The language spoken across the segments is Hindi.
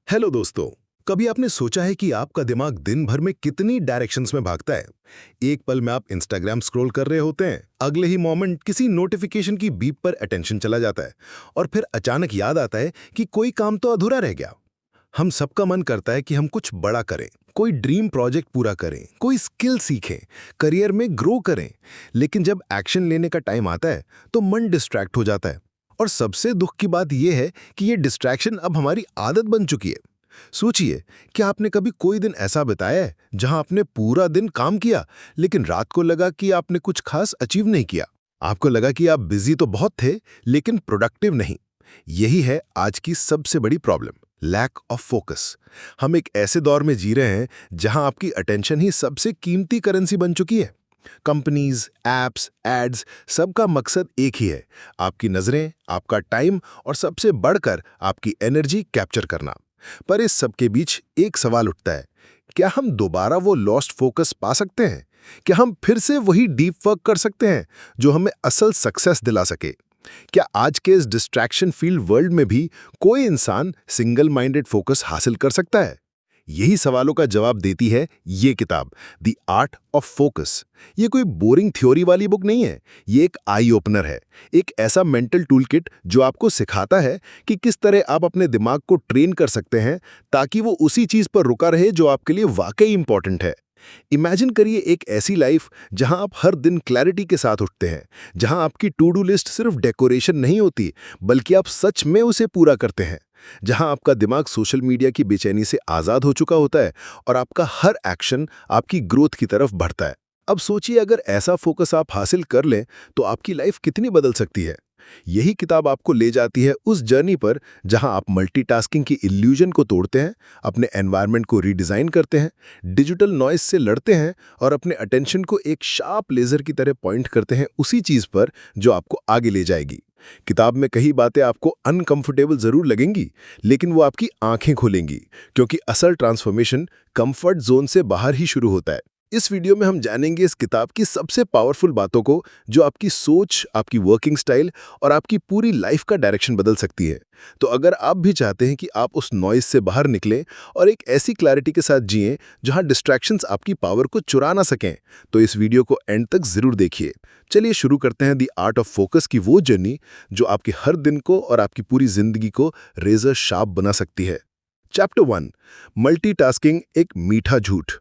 हेलो दोस्तों। कभी आपने सोचा है कि आपका दिमाग दिन भर में कितनी डायरेक्शंस में भागता है। एक पल में आप इंस्टाग्राम स्क्रॉल कर रहे होते हैं, अगले ही मोमेंट किसी नोटिफिकेशन की बीप पर अटेंशन चला जाता है और फिर अचानक याद आता है कि कोई काम तो अधूरा रह गया। हम सबका मन करता है कि हम कुछ बड़ा करें, कोई ड्रीम प्रोजेक्ट पूरा करें, कोई स्किल सीखें, करियर में ग्रो करें। लेकिन जब एक्शन लेने का टाइम आता है तो मन डिस्ट्रैक्ट हो जाता है। और सबसे दुख की बात यह है कि ये डिस्ट्रैक्शन अब हमारी आदत बन चुकी है। सोचिए, क्या आपने कभी कोई दिन ऐसा बिताया है जहां आपने पूरा दिन काम किया लेकिन रात को लगा कि आपने कुछ खास अचीव नहीं किया। आपको लगा कि आप बिजी तो बहुत थे लेकिन प्रोडक्टिव नहीं। यही है आज की सबसे बड़ी प्रॉब्लम, लैक ऑफ फोकस। हम एक ऐसे दौर में जी रहे हैं जहां आपकी अटेंशन ही सबसे कीमती करेंसी बन चुकी है। कंपनीज, एप्स, एड्स, सबका मकसद एक ही है, आपकी नजरें, आपका टाइम और सबसे बढ़कर आपकी एनर्जी कैप्चर करना। पर इस सबके बीच एक सवाल उठता है, क्या हम दोबारा वो लॉस्ट फोकस पा सकते हैं? क्या हम फिर से वही डीप वर्क कर सकते हैं जो हमें असल सक्सेस दिला सके? क्या आज के इस डिस्ट्रैक्शन फील्ड वर्ल्ड में भी कोई इंसान सिंगल माइंडेड फोकस हासिल कर सकता है? यही सवालों का जवाब देती है ये किताब, द आर्ट ऑफ फोकस। ये कोई बोरिंग थ्योरी वाली बुक नहीं है, ये एक आई ओपनर है। एक ऐसा मेंटल टूल किट जो आपको सिखाता है कि किस तरह आप अपने दिमाग को ट्रेन कर सकते हैं ताकि वो उसी चीज पर रुका रहे जो आपके लिए वाकई इंपॉर्टेंट है। इमेजिन करिए एक ऐसी लाइफ जहां आप हर दिन क्लैरिटी के साथ उठते हैं, जहां आपकी टू डू लिस्ट सिर्फ डेकोरेशन नहीं होती बल्कि आप सच में उसे पूरा करते हैं, जहां आपका दिमाग सोशल मीडिया की बेचैनी से आजाद हो चुका होता है और आपका हर एक्शन आपकी ग्रोथ की तरफ बढ़ता है। अब सोचिए, अगर ऐसा फोकस आप हासिल कर लें तो आपकी लाइफ कितनी बदल सकती है। यही किताब आपको ले जाती है उस जर्नी पर जहां आप मल्टीटास्किंग की इल्यूजन को तोड़ते हैं, अपने एनवायरनमेंट को रीडिजाइन करते हैं, डिजिटल नॉइज से लड़ते हैं और अपने अटेंशन को एक शार्प लेजर की तरह पॉइंट करते हैं उसी चीज पर जो आपको आगे ले जाएगी। किताब में कई बातें आपको अनकंफर्टेबल जरूर लगेंगी, लेकिन वो आपकी आंखें खोलेंगी, क्योंकि असल ट्रांसफॉर्मेशन कंफर्ट जोन से बाहर ही शुरू होता है। इस वीडियो में हम जानेंगे इस किताब की सबसे पावरफुल बातों को जो आपकी सोच, आपकी वर्किंग स्टाइल और आपकी पूरी लाइफ का डायरेक्शन बदल सकती है। तो अगर आप भी चाहते हैं कि आप उस नॉइज से बाहर निकलें और एक ऐसी क्लैरिटी के साथ जिएं जहां डिस्ट्रैक्शंस आपकी पावर को चुरा ना सकें, तो इस वीडियो को एंड तक जरूर देखिए। चलिए शुरू करते हैं द आर्ट ऑफ फोकस की वो जर्नी जो आपके हर दिन को और आपकी पूरी जिंदगी को रेजर शार्प बना सकती है। चैप्टर 1, मल्टीटास्किंग एक मीठा झूठ।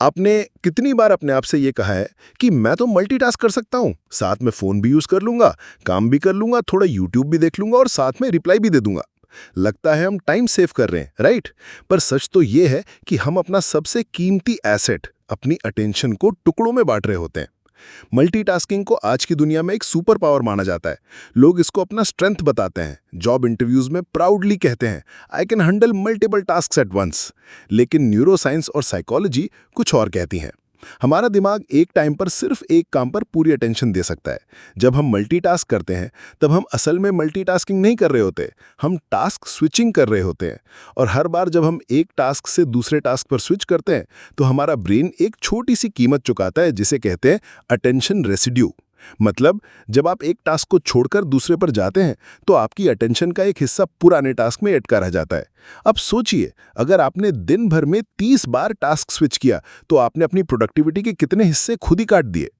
आपने कितनी बार अपने आप से ये कहा है कि मैं तो मल्टीटास्क कर सकता हूं, साथ में फोन भी यूज कर लूंगा, काम भी कर लूंगा, थोड़ा यूट्यूब भी देख लूंगा और साथ में रिप्लाई भी दे दूंगा। लगता है हम टाइम सेव कर रहे हैं, राइट? पर सच तो ये है कि हम अपना सबसे कीमती एसेट, अपनी अटेंशन को टुकड़ों में बांट रहे होते हैं। मल्टीटास्किंग को आज की दुनिया में एक सुपर पावर माना जाता है। लोग इसको अपना स्ट्रेंथ बताते हैं, जॉब इंटरव्यूज में प्राउडली कहते हैं, I can handle multiple tasks at once. लेकिन न्यूरोसाइंस और साइकोलॉजी कुछ और कहती हैं। हमारा दिमाग एक टाइम पर सिर्फ एक काम पर पूरी अटेंशन दे सकता है। जब हम मल्टीटास्क करते हैं तब हम असल में मल्टीटास्किंग नहीं कर रहे होते, हम टास्क स्विचिंग कर रहे होते हैं। और हर बार जब हम एक टास्क से दूसरे टास्क पर स्विच करते हैं तो हमारा ब्रेन एक छोटी सी कीमत चुकाता है जिसे कहते हैं अटेंशन रेसिड्यू। मतलब जब आप एक टास्क को छोड़कर दूसरे पर जाते हैं तो आपकी अटेंशन का एक हिस्सा पुराने टास्क में अटका रह जाता है। अब सोचिए, अगर आपने दिन भर में 30 बार टास्क स्विच किया तो आपने अपनी प्रोडक्टिविटी के कितने हिस्से खुद ही काट दिए।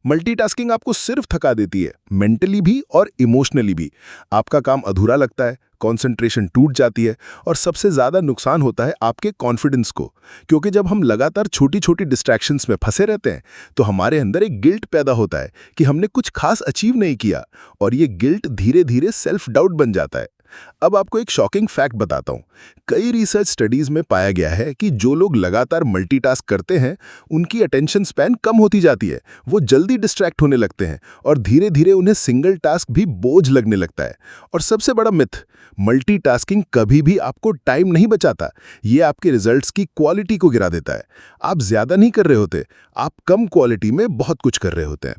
मल्टीटास्किंग आपको सिर्फ थका देती है, मेंटली भी और इमोशनली भी। आपका काम अधूरा लगता है, कंसंट्रेशन टूट जाती है और सबसे ज्यादा नुकसान होता है आपके कॉन्फिडेंस को, क्योंकि जब हम लगातार छोटी छोटी डिस्ट्रैक्शंस में फंसे रहते हैं तो हमारे अंदर एक गिल्ट पैदा होता है कि हमने कुछ खास अचीव नहीं किया, और ये गिल्ट धीरे धीरे सेल्फ डाउट बन जाता है। अब आपको एक शॉकिंग फैक्ट बताता हूं। कई रिसर्च स्टडीज में पाया गया है कि जो लोग लगातार मल्टीटास्क करते हैं उनकी अटेंशन स्पैन कम होती जाती है, वो जल्दी डिस्ट्रैक्ट होने लगते हैं और धीरे धीरे उन्हें सिंगल टास्क भी बोझ लगने लगता है। और सबसे बड़ा मिथ, मल्टीटास्किंग कभी भी आपको टाइम नहीं बचाता, ये आपके रिजल्ट्स की क्वालिटी को गिरा देता है। आप ज्यादा नहीं कर रहे होते, आप कम क्वालिटी में बहुत कुछ कर रहे होते हैं।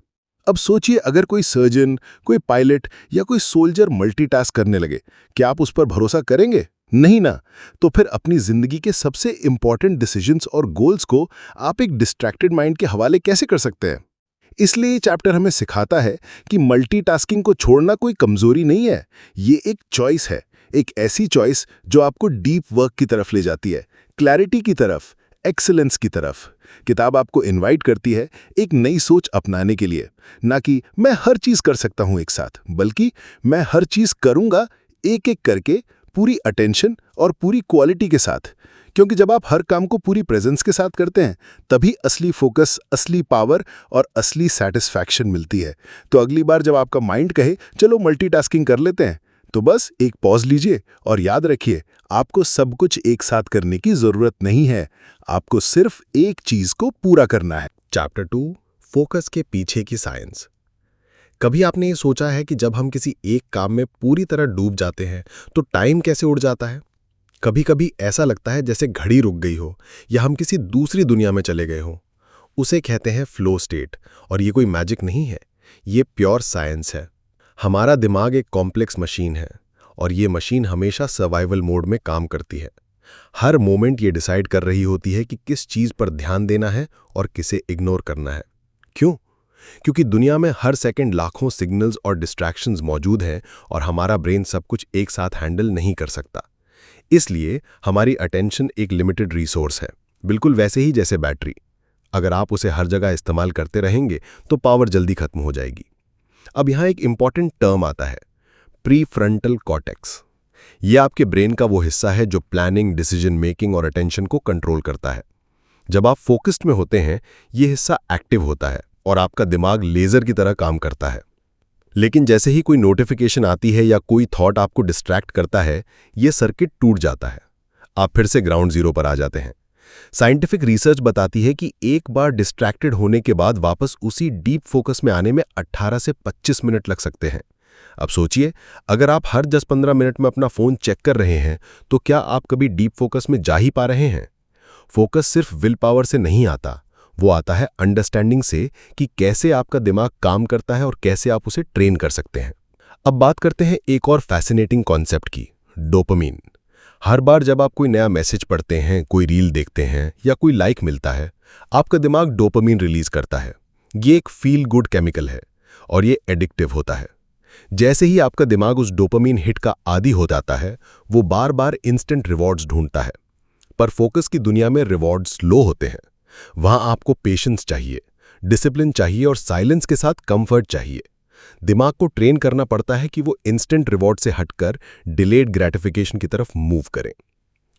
अब सोचिए, अगर कोई सर्जन, कोई पायलट या कोई सोल्जर मल्टीटास्क करने लगे, क्या आप उस पर भरोसा करेंगे? नहीं ना। तो फिर अपनी जिंदगी के सबसे इंपॉर्टेंट डिसीजंस और गोल्स को आप एक डिस्ट्रैक्टेड माइंड के हवाले कैसे कर सकते हैं? इसलिए ये चैप्टर हमें सिखाता है कि मल्टीटास्किंग को छोड़ना कोई कमजोरी नहीं है, ये एक चॉइस है, एक ऐसी चॉइस जो आपको डीप वर्क की तरफ ले जाती है, क्लैरिटी की तरफ, एक्सीलेंस की तरफ। किताब आपको इनवाइट करती है एक नई सोच अपनाने के लिए, ना कि मैं हर चीज कर सकता हूं एक साथ, बल्कि मैं हर चीज करूंगा एक एक करके, पूरी अटेंशन और पूरी क्वालिटी के साथ। क्योंकि जब आप हर काम को पूरी प्रेजेंस के साथ करते हैं, तभी असली फोकस, असली पावर और असली सेटिस्फैक्शन मिलती है। तो अगली बार जब आपका माइंड कहे चलो मल्टीटास्किंग कर लेते हैं, तो बस एक पॉज लीजिए और याद रखिए, आपको सब कुछ एक साथ करने की जरूरत नहीं है। आपको सिर्फ एक चीज को पूरा करना है। चैप्टर 2, फोकस के पीछे की साइंस। कभी आपने ये सोचा है कि जब हम किसी एक काम में पूरी तरह डूब जाते हैं तो टाइम कैसे उड़ जाता है? कभी कभी ऐसा लगता है जैसे घड़ी रुक गई हो या हम किसी दूसरी दुनिया में चले गए हों। उसे कहते हैं फ्लो स्टेट, और ये कोई मैजिक नहीं है, ये प्योर साइंस है। हमारा दिमाग एक कॉम्प्लेक्स मशीन है, और ये मशीन हमेशा सर्वाइवल मोड में काम करती है। हर मोमेंट ये डिसाइड कर रही होती है कि किस चीज पर ध्यान देना है और किसे इग्नोर करना है। क्यों? क्योंकि दुनिया में हर सेकंड लाखों सिग्नल्स और डिस्ट्रैक्शंस मौजूद हैं, और हमारा ब्रेन सब कुछ एक साथ हैंडल नहीं कर सकता। इसलिए हमारी अटेंशन एक लिमिटेड रिसोर्स है, बिल्कुल वैसे ही जैसे बैटरी। अगर आप उसे हर जगह इस्तेमाल करते रहेंगे तो पावर जल्दी खत्म हो जाएगी। अब यहाँ एक इंपॉर्टेंट टर्म आता है, प्रीफ्रंटल कॉर्टेक्स। यह आपके ब्रेन का वो हिस्सा है जो प्लानिंग, डिसीजन मेकिंग और अटेंशन को कंट्रोल करता है। जब आप फोकस्ड में होते हैं, यह हिस्सा एक्टिव होता है और आपका दिमाग लेजर की तरह काम करता है। लेकिन जैसे ही कोई नोटिफिकेशन आती है या कोई थॉट आपको डिस्ट्रैक्ट करता है, यह सर्किट टूट जाता है। आप फिर से ग्राउंड जीरो पर आ जाते हैं। साइंटिफिक रिसर्च बताती है कि एक बार डिस्ट्रैक्टेड होने के बाद वापस उसी डीप फोकस में आने में 18 से 25 मिनट लग सकते हैं। अब सोचिए, अगर आप हर 10-15 मिनट में अपना फोन चेक कर रहे हैं, तो क्या आप कभी डीप फोकस में जा ही पा रहे हैं? फोकस सिर्फ विल पावर से नहीं आता, वो आता है अंडरस्टैंडिंग से कि कैसे आपका दिमाग काम करता है और कैसे आप उसे ट्रेन कर सकते हैं। अब बात करते हैं एक और फैसिनेटिंग कॉन्सेप्ट की, डोपामिन। हर बार जब आप कोई नया मैसेज पढ़ते हैं, कोई रील देखते हैं या कोई लाइक मिलता है, आपका दिमाग डोपामिन रिलीज करता है। ये एक फील गुड केमिकल है और ये एडिक्टिव होता है। जैसे ही आपका दिमाग उस डोपामिन हिट का आदी हो जाता है, वो बार बार इंस्टेंट रिवॉर्ड्स ढूंढता है। पर फोकस की दुनिया में रिवॉर्ड्स स्लो होते हैं। वहां आपको पेशेंस चाहिए, डिसिप्लिन चाहिए और साइलेंस के साथ कंफर्ट चाहिए। दिमाग को ट्रेन करना पड़ता है कि वो इंस्टेंट रिवॉर्ड से हटकर डिलेड ग्रेटिफिकेशन की तरफ मूव करें।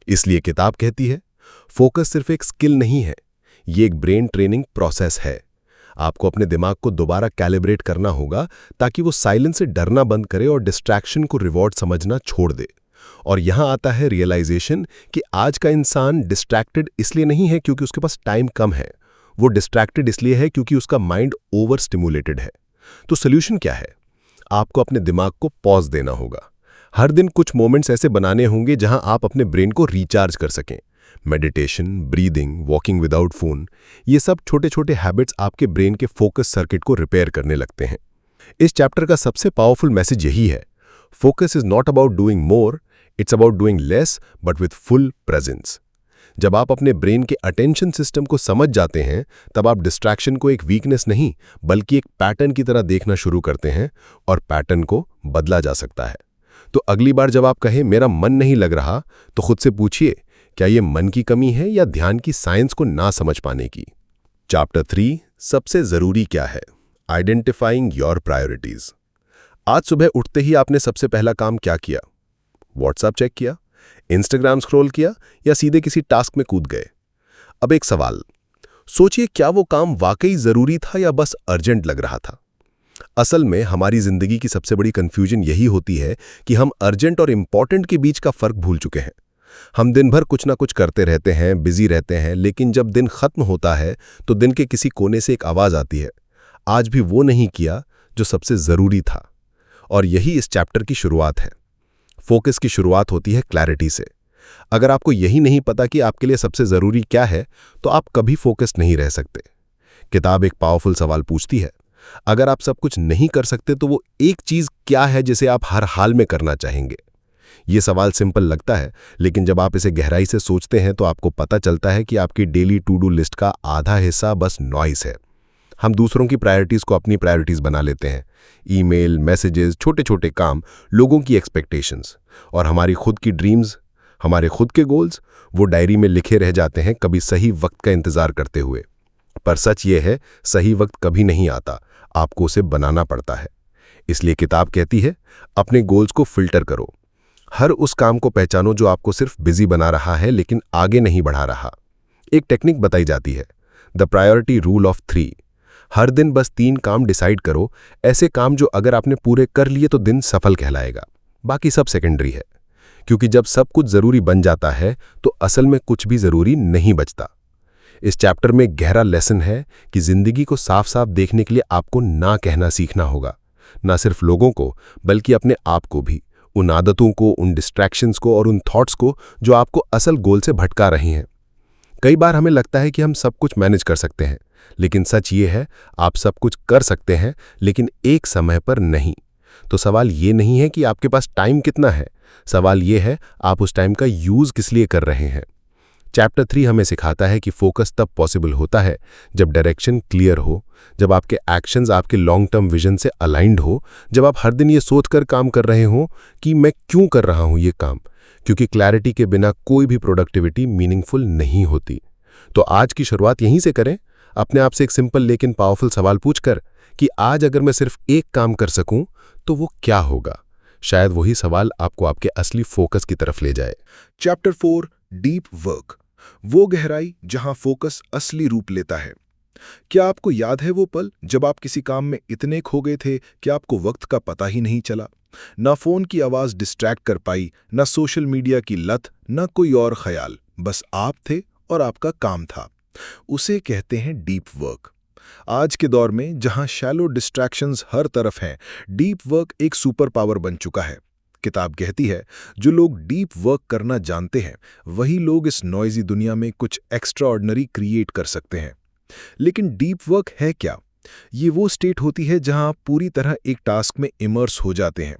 इसलिए किताब कहती है, फोकस सिर्फ एक स्किल नहीं है, ये एक ब्रेन ट्रेनिंग प्रोसेस है। आपको अपने दिमाग को दोबारा कैलिब्रेट करना होगा ताकि वो साइलेंस से डरना बंद करे और डिस्ट्रैक्शन को रिवॉर्ड समझना छोड़ दे। और यहां आता है रियलाइजेशन कि आज का इंसान डिस्ट्रैक्टेड इसलिए नहीं है क्योंकि उसके पास टाइम कम है, वो डिस्ट्रैक्टेड इसलिए है क्योंकि उसका माइंड ओवर स्टिमुलेटेड है। तो सोल्यूशन क्या है? आपको अपने दिमाग को पॉज देना होगा। हर दिन कुछ मोमेंट्स ऐसे बनाने होंगे जहां आप अपने ब्रेन को रिचार्ज कर सकें। Meditation, breathing, walking without phone, ये सब छोटे छोटे हैबिट्स आपके ब्रेन के फोकस सर्किट को रिपेयर करने लगते हैं। इस चैप्टर का सबसे पावरफुल मैसेज यही है, focus is not about doing more, it's about doing less but with full presence. जब आप अपने ब्रेन के अटेंशन सिस्टम को समझ जाते हैं, तब आप डिस्ट्रैक्शन को एक वीकनेस नहीं बल्कि एक पैटर्न की तरह देखना शुरू करते हैं, और पैटर्न को बदला जा सकता है। तो अगली बार जब आप कहें मेरा मन नहीं लग रहा, तो खुद से पूछिए, क्या ये मन की कमी है या ध्यान की साइंस को ना समझ पाने की? चैप्टर 3, सबसे जरूरी क्या है, आइडेंटिफाइंग योर प्रायोरिटीज। आज सुबह उठते ही आपने सबसे पहला काम क्या किया? व्हाट्सएप चेक किया, इंस्टाग्राम स्क्रॉल किया या सीधे किसी टास्क में कूद गए? अब एक सवाल सोचिए, क्या वो काम वाकई जरूरी था या बस अर्जेंट लग रहा था? असल में हमारी जिंदगी की सबसे बड़ी कंफ्यूजन यही होती है कि हम अर्जेंट और इंपॉर्टेंट के बीच का फर्क भूल चुके हैं। हम दिन भर कुछ ना कुछ करते रहते हैं, बिजी रहते हैं, लेकिन जब दिन खत्म होता है तो दिन के किसी कोने से एक आवाज आती है, आज भी वो नहीं किया जो सबसे जरूरी था। और यही इस चैप्टर की शुरुआत है। फोकस की शुरुआत होती है क्लैरिटी से। अगर आपको यही नहीं पता कि आपके लिए सबसे जरूरी क्या है, तो आप कभी फोकस्ड नहीं रह सकते। किताब एक पावरफुल सवाल पूछती है, अगर आप सब कुछ नहीं कर सकते तो वो एक चीज क्या है जिसे आप हर हाल में करना चाहेंगे? ये सवाल सिंपल लगता है, लेकिन जब आप इसे गहराई से सोचते हैं तो आपको पता चलता है कि आपकी डेली टू डू लिस्ट का आधा हिस्सा बस नॉइस है। हम दूसरों की प्रायोरिटीज को अपनी प्रायोरिटीज बना लेते हैं। ईमेल, मैसेजेस, छोटे छोटे काम, लोगों की एक्सपेक्टेशंस। और हमारी खुद की ड्रीम्स, हमारे खुद के गोल्स, वो डायरी में लिखे रह जाते हैं, कभी सही वक्त का इंतजार करते हुए। पर सच ये है, सही वक्त कभी नहीं आता, आपको उसे बनाना पड़ता है। इसलिए किताब कहती है, अपने गोल्स को फिल्टर करो। हर उस काम को पहचानो जो आपको सिर्फ बिजी बना रहा है लेकिन आगे नहीं बढ़ा रहा। एक टेक्निक बताई जाती है, द प्रायोरिटी रूल ऑफ 3। हर दिन बस 3 काम डिसाइड करो, ऐसे काम जो अगर आपने पूरे कर लिए तो दिन सफल कहलाएगा, बाकी सब सेकेंडरी है। क्योंकि जब सब कुछ जरूरी बन जाता है तो असल में कुछ भी जरूरी नहीं बचता। इस चैप्टर में एक गहरा लेसन है कि जिंदगी को साफ साफ देखने के लिए आपको ना कहना सीखना होगा, ना सिर्फ लोगों को बल्कि अपने आप को भी, उन आदतों को, उन डिस्ट्रैक्शंस को और उन थॉट्स को जो आपको असल गोल से भटका रही हैं। कई बार हमें लगता है कि हम सब कुछ मैनेज कर सकते हैं, लेकिन सच ये है, आप सब कुछ कर सकते हैं लेकिन एक समय पर नहीं। तो सवाल ये नहीं है कि आपके पास टाइम कितना है, सवाल ये है आप उस टाइम का यूज किस लिए कर रहे हैं। चैप्टर 3 हमें सिखाता है कि फोकस तब पॉसिबल होता है जब डायरेक्शन क्लियर हो, जब आपके एक्शंस आपके लॉन्ग टर्म विजन से अलाइंड हो, जब आप हर दिन ये सोचकर काम कर रहे हो कि मैं क्यों कर रहा हूं ये काम, क्योंकि क्लैरिटी के बिना कोई भी प्रोडक्टिविटी मीनिंगफुल नहीं होती। तो आज की शुरुआत यहीं से करें, अपने आप से एक सिंपल लेकिन पावरफुल सवाल पूछकर कि आज अगर मैं सिर्फ एक काम कर सकूं तो वो क्या होगा। शायद वही सवाल आपको आपके असली फोकस की तरफ ले जाए। चैप्टर 4, डीप वर्क, वो गहराई जहां फोकस असली रूप लेता है। क्या आपको याद है वो पल जब आप किसी काम में इतने खो गए थे कि आपको वक्त का पता ही नहीं चला? ना फोन की आवाज डिस्ट्रैक्ट कर पाई, ना सोशल मीडिया की लत, ना कोई और ख्याल, बस आप थे और आपका काम था। उसे कहते हैं डीप वर्क। आज के दौर में जहां शैलो डिस्ट्रैक्शंस हर तरफ हैं, डीप वर्क एक सुपर पावर बन चुका है। किताब कहती है, जो लोग डीप वर्क करना जानते हैं वही लोग इस नॉइजी दुनिया में कुछ एक्स्ट्राऑर्डिनरी क्रिएट कर सकते हैं। लेकिन डीप वर्क है क्या? ये वो स्टेट होती है जहां आप पूरी तरह एक टास्क में इमर्स हो जाते हैं।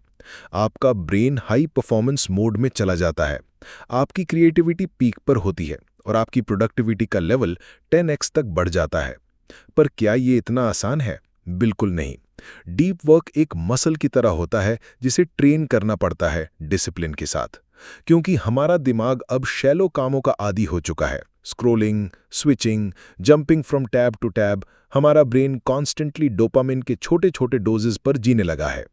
आपका ब्रेन हाई परफॉर्मेंस मोड में चला जाता है, आपकी क्रिएटिविटी पीक पर होती है और आपकी प्रोडक्टिविटी का लेवल 10x तक बढ़ जाता है। पर क्या ये इतना आसान है? बिल्कुल नहीं। डीप वर्क एक मसल की तरह होता है जिसे ट्रेन करना पड़ता है डिसिप्लिन के साथ, क्योंकि हमारा दिमाग अब शैलो कामों का आदी हो चुका है। Scrolling, switching, jumping from tab to tab, हमारा ब्रेन कॉन्स्टेंटली डोपामिन के छोटे छोटे डोजेस पर जीने लगा है।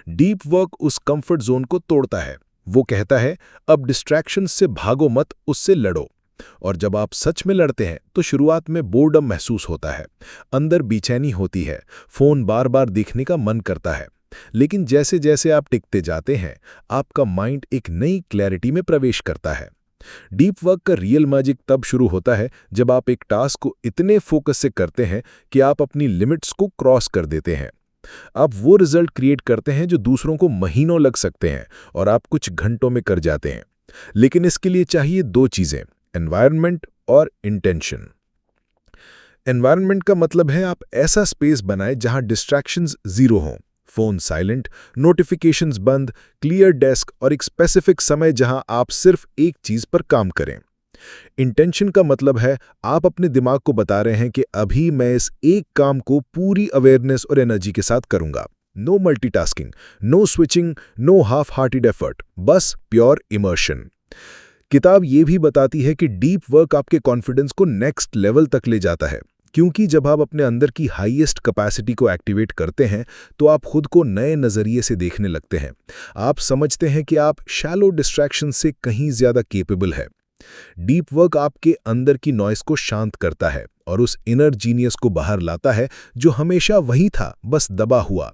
डीप वर्क उस कंफर्ट जोन को तोड़ता है। वो कहता है, अब डिस्ट्रैक्शन से भागो मत, उससे लड़ो। और जब आप सच में लड़ते हैं तो शुरुआत में बोर्डम महसूस होता है, अंदर बेचैनी होती है, फोन बार बार देखने का मन करता है। लेकिन जैसे जैसे आप टिकते जाते हैं, आपका माइंड एक नई क्लैरिटी में प्रवेश करता है। डीप वर्क का रियल मैजिक तब शुरू होता है जब आप एक टास्क को इतने फोकस से करते हैं कि आप अपनी लिमिट्स को क्रॉस कर देते हैं। आप वो रिजल्ट क्रिएट करते हैं जो दूसरों को महीनों लग सकते हैं और आप कुछ घंटों में कर जाते हैं। लेकिन इसके लिए चाहिए 2 चीजें, एनवायरनमेंट और इंटेंशन। एनवायरनमेंट का मतलब है आप ऐसा स्पेस बनाएं जहां डिस्ट्रैक्शंस जीरो हों, फोन साइलेंट, नोटिफिकेशंस बंद, क्लियर डेस्क और एक स्पेसिफिक समय जहां आप सिर्फ एक चीज पर काम करें। इंटेंशन का मतलब है आप अपने दिमाग को बता रहे हैं कि अभी मैं इस एक काम को पूरी अवेयरनेस और एनर्जी के साथ करूंगा। No multitasking, no switching, no half hearted effort, बस प्योर इमर्शन। किताब ये भी बताती है कि डीप वर्क आपके कॉन्फिडेंस को नेक्स्ट लेवल तक ले जाता है, क्योंकि जब आप अपने अंदर की हाईएस्ट कैपेसिटी को एक्टिवेट करते हैं तो आप खुद को नए नज़रिए से देखने लगते हैं। आप समझते हैं कि आप शैलो डिस्ट्रैक्शन से कहीं ज़्यादा केपेबल है। डीप वर्क आपके अंदर की नॉइस को शांत करता है और उस इनर जीनियस को बाहर लाता है जो हमेशा वही था, बस दबा हुआ।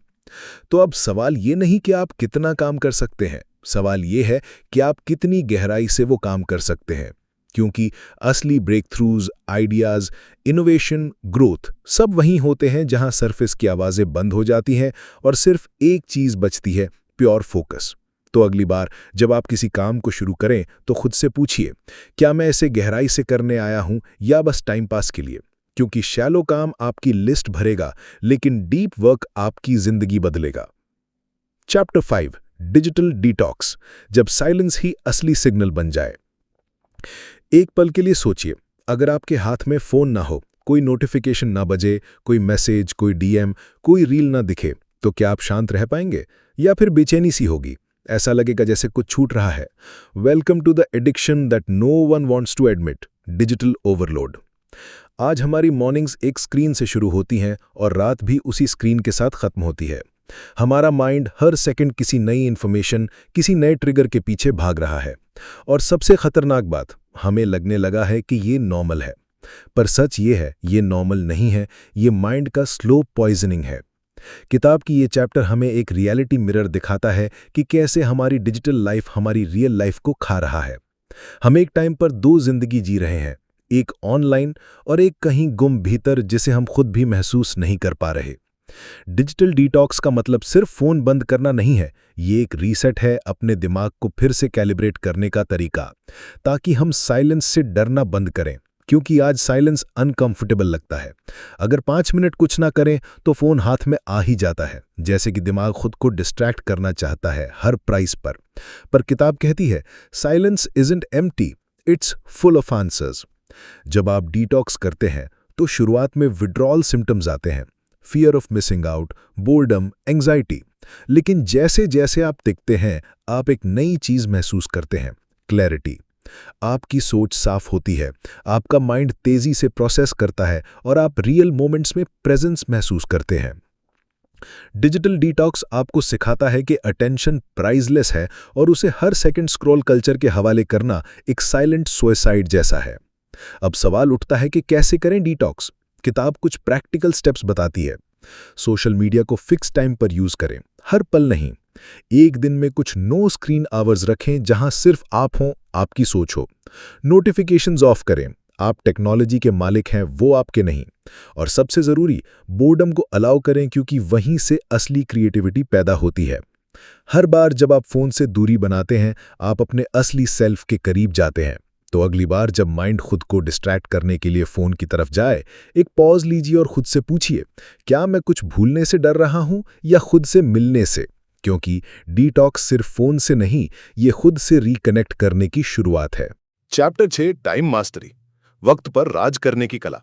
तो अब सवाल ये नहीं कि आप कितना काम कर सकते हैं, सवाल ये है कि आप कितनी गहराई से वो काम कर सकते हैं, क्योंकि असली breakthroughs, ideas, innovation, growth सब वहीं होते हैं जहां सरफेस की आवाज़ें बंद हो जाती हैं और सिर्फ एक चीज़ बचती है, प्योर फोकस। तो अगली बार जब आप किसी काम को शुरू करें तो खुद से पूछिए, क्या मैं इसे गहराई से करने आया हूं या बस टाइम पास के लिए? क्योंकि शैलो काम आपकी लिस्ट भरेगा, लेकिन डीप वर्क आपकी जिंदगी बदलेगा। चैप्टर 5, डिजिटल डिटॉक्स, जब साइलेंस ही असली सिग्नल बन जाए। एक पल के लिए सोचिए, अगर आपके हाथ में फोन ना हो, कोई नोटिफिकेशन ना बजे, कोई मैसेज, कोई डीएम, कोई रील ना दिखे, तो क्या आप शांत रह पाएंगे या फिर बेचैनी सी होगी? ऐसा लगेगा जैसे कुछ छूट रहा है। Welcome to the addiction that no one wants to admit, digital overload. आज हमारी मॉर्निंग्स एक स्क्रीन से शुरू होती हैं और रात भी उसी स्क्रीन के साथ खत्म होती है। हमारा माइंड हर सेकंड किसी नई इन्फॉर्मेशन, किसी नए ट्रिगर के पीछे भाग रहा है। और सबसे खतरनाक बात, हमें लगने लगा है कि ये नॉर्मल है। पर सच ये है, ये नॉर्मल नहीं है, ये माइंड का स्लो पॉइजनिंग है। किताब की ये चैप्टर हमें एक रियलिटी मिरर दिखाता है कि कैसे हमारी डिजिटल लाइफ हमारी रियल लाइफ को खा रहा है। हम एक टाइम पर दो जिंदगी जी रहे हैं, एक ऑनलाइन और एक कहीं गुम भीतर, जिसे हम खुद भी महसूस नहीं कर पा रहे। डिजिटल डिटॉक्स का मतलब सिर्फ फोन बंद करना नहीं है, ये एक रीसेट है, अपने दिमाग को फिर से कैलिब्रेट करने का तरीका, ताकि हम साइलेंस से डरना बंद करें। क्योंकि आज साइलेंस अनकंफर्टेबल लगता है। अगर 5 मिनट कुछ ना करें तो फोन हाथ में आ ही जाता है, जैसे कि दिमाग खुद को डिस्ट्रैक्ट करना चाहता है हर प्राइस पर। पर किताब कहती है, silence isn't empty, it's full of answers. जब आप डिटॉक्स करते हैं तो शुरुआत में विड्रॉल सिम्टम्स आते हैं, fear of missing out, boredom, anxiety. लेकिन जैसे जैसे आप टिकते हैं, आप एक नई चीज महसूस करते हैं, क्लैरिटी। आपकी सोच साफ होती है, आपका माइंड तेजी से प्रोसेस करता है और आप रियल मोमेंट्स में प्रेजेंस महसूस करते हैं। डिजिटल डिटॉक्स आपको सिखाता है कि अटेंशन प्राइजलेस है और उसे हर सेकंड स्क्रॉल कल्चर के हवाले करना एक साइलेंट सुसाइड जैसा है। अब सवाल उठता है कि कैसे करें डिटॉक्स। किताब कुछ प्रैक्टिकल स्टेप्स बताती है। सोशल मीडिया को फिक्स टाइम पर यूज करें, हर पल नहीं। एक दिन में कुछ नो स्क्रीन आवर्स रखें जहां सिर्फ आप हों, आपकी सोच हो। नोटिफिकेशंस ऑफ करें, आप टेक्नोलॉजी के मालिक हैं, वो आपके नहीं। और सबसे जरूरी, बोर्डम को अलाउ करें, क्योंकि वहीं से असली क्रिएटिविटी पैदा होती है। हर बार जब आप फोन से दूरी बनाते हैं, आप अपने असली सेल्फ के करीब जाते हैं। तो अगली बार जब माइंड खुद को डिस्ट्रैक्ट करने के लिए फोन की तरफ जाए, एक पॉज लीजिए और खुद से पूछिए, क्या मैं कुछ भूलने से डर रहा हूं या खुद से मिलने से? क्योंकि डिटॉक्स सिर्फ फोन से नहीं, ये खुद से रिकनेक्ट करने की शुरुआत है। चैप्टर 6, टाइम मास्टरी, वक्त पर राज करने की कला।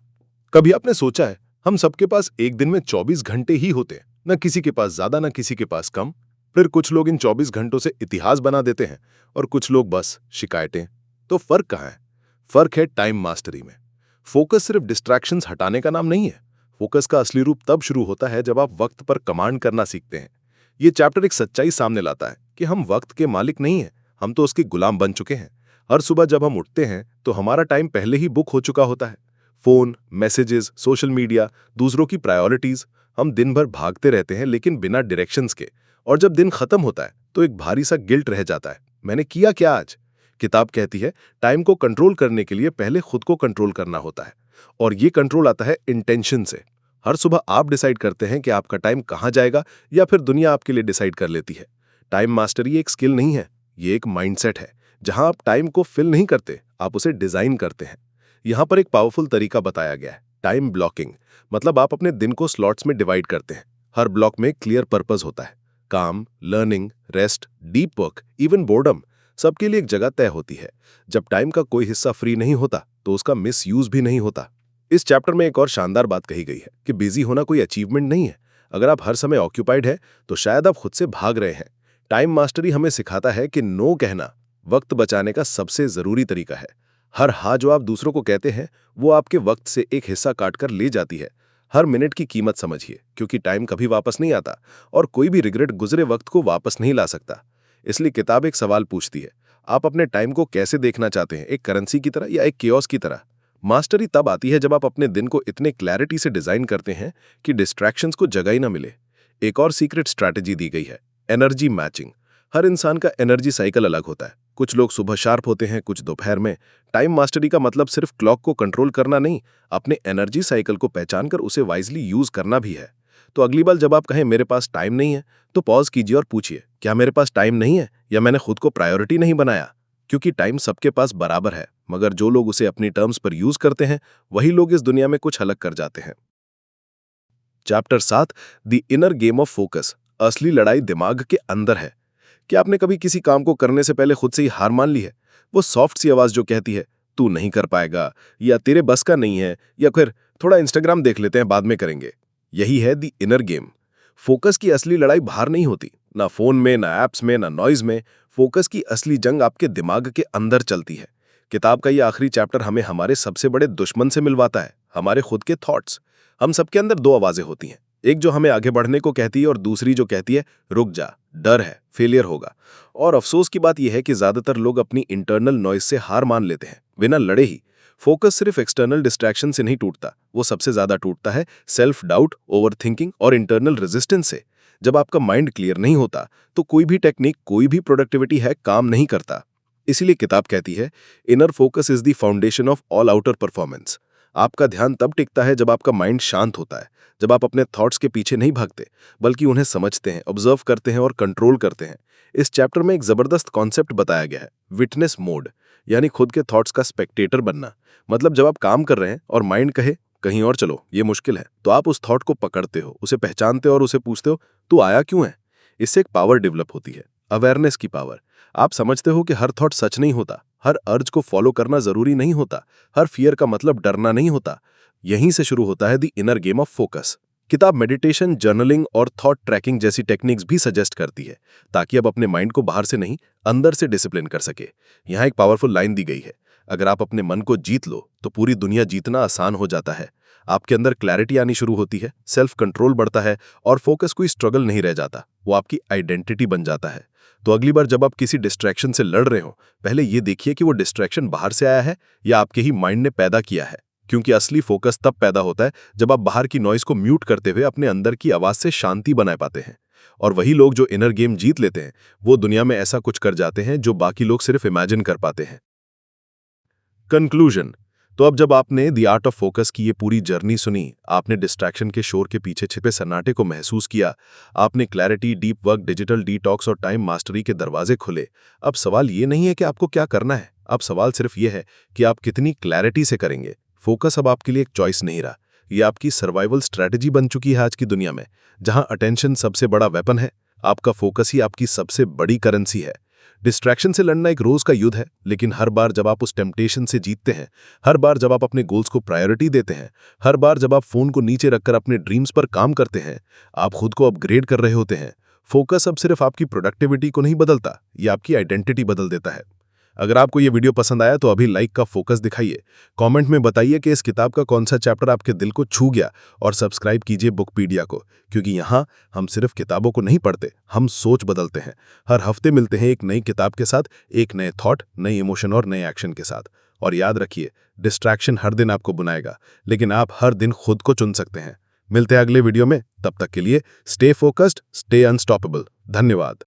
कभी आपने सोचा है, हम सबके पास एक दिन में 24 घंटे ही होते हैं, न किसी के पास ज्यादा न किसी के पास कम। फिर कुछ लोग इन 24 घंटों से इतिहास बना देते हैं और कुछ लोग बस शिकायतें। तो फर्क कहाँ है? फर्क है टाइम मास्टरी में। फोकस सिर्फ डिस्ट्रैक्शंस हटाने का नाम नहीं है। फोकस का असली रूप तब शुरू होता है जब आप वक्त पर कमांड करना सीखते हैं। ये चैप्टर एक सच्चाई सामने लाता है कि हम वक्त के मालिक नहीं हैं, हम तो उसके गुलाम बन चुके हैं। हर सुबह जब हम उठते हैं तो हमारा टाइम पहले ही बुक हो चुका होता है। फोन, मैसेजेस, सोशल मीडिया, दूसरों की प्रायोरिटीज, हम दिन भर भागते रहते हैं लेकिन बिना डायरेक्शंस के। और जब दिन खत्म होता है तो एक भारी सा गिल्ट रह जाता है, मैंने किया क्या आज? किताब कहती है, टाइम को कंट्रोल करने के लिए पहले खुद को कंट्रोल करना होता है। और ये कंट्रोल आता है इंटेंशन से। हर सुबह आप डिसाइड करते हैं कि आपका टाइम कहाँ जाएगा, या फिर दुनिया आपके लिए डिसाइड कर लेती है। टाइम मास्टरी एक स्किल नहीं है, ये एक माइंडसेट है, जहां आप टाइम को फिल नहीं करते, आप उसे डिजाइन करते हैं। यहां पर एक पावरफुल तरीका बताया गया है, टाइम ब्लॉकिंग। मतलब आप अपने दिन को स्लॉट्स में डिवाइड करते हैं। हर ब्लॉक में क्लियर पर्पस होता है। काम, learning, rest, deep work, even boredom, सबके लिए एक जगह तय होती है। जब टाइम का कोई हिस्सा फ्री नहीं होता तो उसका मिस यूज भी नहीं होता। इस चैप्टर में एक और शानदार बात कही गई है कि बिजी होना कोई अचीवमेंट नहीं है। अगर आप हर समय ऑक्यूपाइड है तो शायद आप खुद से भाग रहे हैं। टाइम मास्टरी हमें सिखाता है कि नो कहना वक्त बचाने का सबसे जरूरी तरीका है। हर हाँ जो आप दूसरों को कहते हैं वो आपके वक्त से एक हिस्सा काटकर ले जाती है। हर मिनट की कीमत समझिए, क्योंकि टाइम कभी वापस नहीं आता और कोई भी रिग्रेट गुजरे वक्त को वापस नहीं ला सकता। इसलिए किताब एक सवाल पूछती है, आप अपने टाइम को कैसे देखना चाहते हैं? एक करेंसी की तरह या एक केओस की तरह? मास्टरी तब आती है जब आप अपने दिन को इतने क्लैरिटी से डिजाइन करते हैं कि डिस्ट्रैक्शंस को जगह ही ना मिले। एक और सीक्रेट स्ट्रैटेजी दी गई है, एनर्जी मैचिंग। हर इंसान का एनर्जी साइकिल अलग होता है। कुछ लोग सुबह शार्प होते हैं, कुछ दोपहर में। टाइम मास्टरी का मतलब सिर्फ क्लॉक को कंट्रोल करना नहीं, अपने एनर्जी साइकिल को पहचान कर उसे वाइजली यूज करना भी है। तो अगली बार जब आप कहें मेरे पास टाइम नहीं है, तो पॉज कीजिए और पूछिए, क्या मेरे पास टाइम नहीं है या मैंने खुद को प्रायोरिटी नहीं बनाया? क्योंकि टाइम सबके पास बराबर है, मगर जो लोग उसे अपनी टर्म्स पर यूज करते हैं वही लोग इस दुनिया में कुछ अलग कर जाते हैं। Chapter 7, the inner game of focus, असली लड़ाई दिमाग के अंदर है। क्या आपने कभी किसी काम को करने से पहले खुद से ही हार मान ली है? वो सॉफ्ट सी आवाज जो कहती है तू नहीं कर पाएगा, या तेरे बस का नहीं है, या फिर थोड़ा इंस्टाग्राम देख लेते हैं बाद में करेंगे। यही है द इनर गेम। फोकस की असली लड़ाई बाहर नहीं होती, ना फोन में, ना ऐप्स में, ना नॉइज में। फोकस की असली जंग आपके दिमाग के अंदर चलती है। किताब का ये आखिरी चैप्टर हमें हमारे सबसे बड़े दुश्मन से मिलवाता है, हमारे खुद के थॉट्स। हम सबके अंदर दो आवाजें होती हैं, एक जो हमें आगे बढ़ने को कहती है और दूसरी जो कहती है रुक जा, डर है, फेलियर होगा। और अफसोस की बात यह है कि ज्यादातर लोग अपनी इंटरनल नॉइज से हार मान लेते हैं, बिना लड़े ही। फोकस सिर्फ एक्सटर्नल डिस्ट्रैक्शन से नहीं टूटता, वो सबसे ज्यादा टूटता है सेल्फ डाउट, ओवर थिंकिंग और इंटरनल रेजिस्टेंस से। जब आपका माइंड क्लियर नहीं होता तो कोई भी टेक्निक, कोई भी प्रोडक्टिविटी है काम नहीं करता। इसीलिए किताब कहती है inner focus is the foundation of all outer performance. आपका ध्यान तब टिकता है जब आपका माइंड शांत होता है, जब आप अपने थॉट्स के पीछे नहीं भागते बल्कि उन्हें समझते हैं, ऑब्जर्व करते हैं और कंट्रोल करते हैं। इस चैप्टर में एक जबरदस्त कॉन्सेप्ट बताया गया है, विटनेस मोड, यानी खुद के थॉट्स का स्पेक्टेटर बनना। मतलब जब आप काम कर रहे हैं और माइंड कहे कहीं और चलो, ये मुश्किल है, तो आप उस थॉट को पकड़ते हो, उसे पहचानते हो और उसे पूछते हो तू आया क्यों है। इससे एक पावर डेवलप होती है, अवेयरनेस की पावर। आप समझते हो कि हर थॉट सच नहीं होता, हर अर्ज को फॉलो करना जरूरी नहीं होता, हर फियर का मतलब डरना नहीं होता। यहीं से शुरू होता है the inner game of focus. किताब मेडिटेशन, जर्नलिंग और थॉट ट्रैकिंग जैसी टेक्निक्स भी सजेस्ट करती है, ताकि आप अपने माइंड को बाहर से नहीं अंदर से डिसिप्लिन कर सके। यहाँ एक पावरफुल लाइन दी गई है, अगर आप अपने मन को जीत लो तो पूरी दुनिया जीतना आसान हो जाता है। आपके अंदर क्लैरिटी आनी शुरू होती है, सेल्फ कंट्रोल बढ़ता है और फोकस कोई स्ट्रगल नहीं रह जाता, वो आपकी आइडेंटिटी बन जाता है। तो अगली बार जब आप किसी डिस्ट्रैक्शन से लड़ रहे हो, पहले ये देखिए कि वो डिस्ट्रैक्शन बाहर से आया है या आपके ही माइंड ने पैदा किया है। क्योंकि असली फोकस तब पैदा होता है जब आप बाहर की नॉइज को म्यूट करते हुए अपने अंदर की आवाज से शांति बना पाते हैं। और वही लोग जो इनर गेम जीत लेते हैं, वो दुनिया में ऐसा कुछ कर जाते हैं जो बाकी लोग सिर्फ इमेजिन कर पाते हैं। कंक्लूजन। तो अब जब आपने द आर्ट ऑफ फोकस की ये पूरी जर्नी सुनी, आपने डिस्ट्रैक्शन के शोर के पीछे छिपे सन्नाटे को महसूस किया, आपने clarity, deep work, digital detox और टाइम मास्टरी के दरवाजे खुले। अब सवाल ये नहीं है कि आपको क्या करना है, अब सवाल सिर्फ ये है कि आप कितनी क्लैरिटी से करेंगे। फोकस अब आपके लिए एक चॉइस नहीं रहा, ये आपकी सर्वाइवल स्ट्रैटेजी बन चुकी है आज की दुनिया में, जहां अटेंशन सबसे बड़ा वेपन है। आपका फोकस ही आपकी सबसे बड़ी करेंसी है। डिस्ट्रैक्शन से लड़ना एक रोज का युद्ध है, लेकिन हर बार जब आप उस टेम्पटेशन से जीतते हैं, हर बार जब आप अपने गोल्स को प्रायोरिटी देते हैं, हर बार जब आप फोन को नीचे रखकर अपने ड्रीम्स पर काम करते हैं, आप खुद को अपग्रेड कर रहे होते हैं। फोकस अब सिर्फ आपकी प्रोडक्टिविटी को नहीं बदलता, ये आपकी आइडेंटिटी बदल देता है। अगर आपको ये वीडियो पसंद आया तो अभी लाइक का फोकस दिखाइए, कमेंट में बताइए कि इस किताब का कौन सा चैप्टर आपके दिल को छू गया, और सब्सक्राइब कीजिए बुकपीडिया को, क्योंकि यहाँ हम सिर्फ किताबों को नहीं पढ़ते, हम सोच बदलते हैं। हर हफ्ते मिलते हैं एक नई किताब के साथ, एक नए थॉट, नई इमोशन और नए एक्शन के साथ। और याद रखिए, डिस्ट्रैक्शन हर दिन आपको बुनाएगा, लेकिन आप हर दिन खुद को चुन सकते हैं। मिलते हैं अगले वीडियो में, तब तक के लिए स्टे फोकस्ड, स्टे अनस्टॉपेबल। धन्यवाद।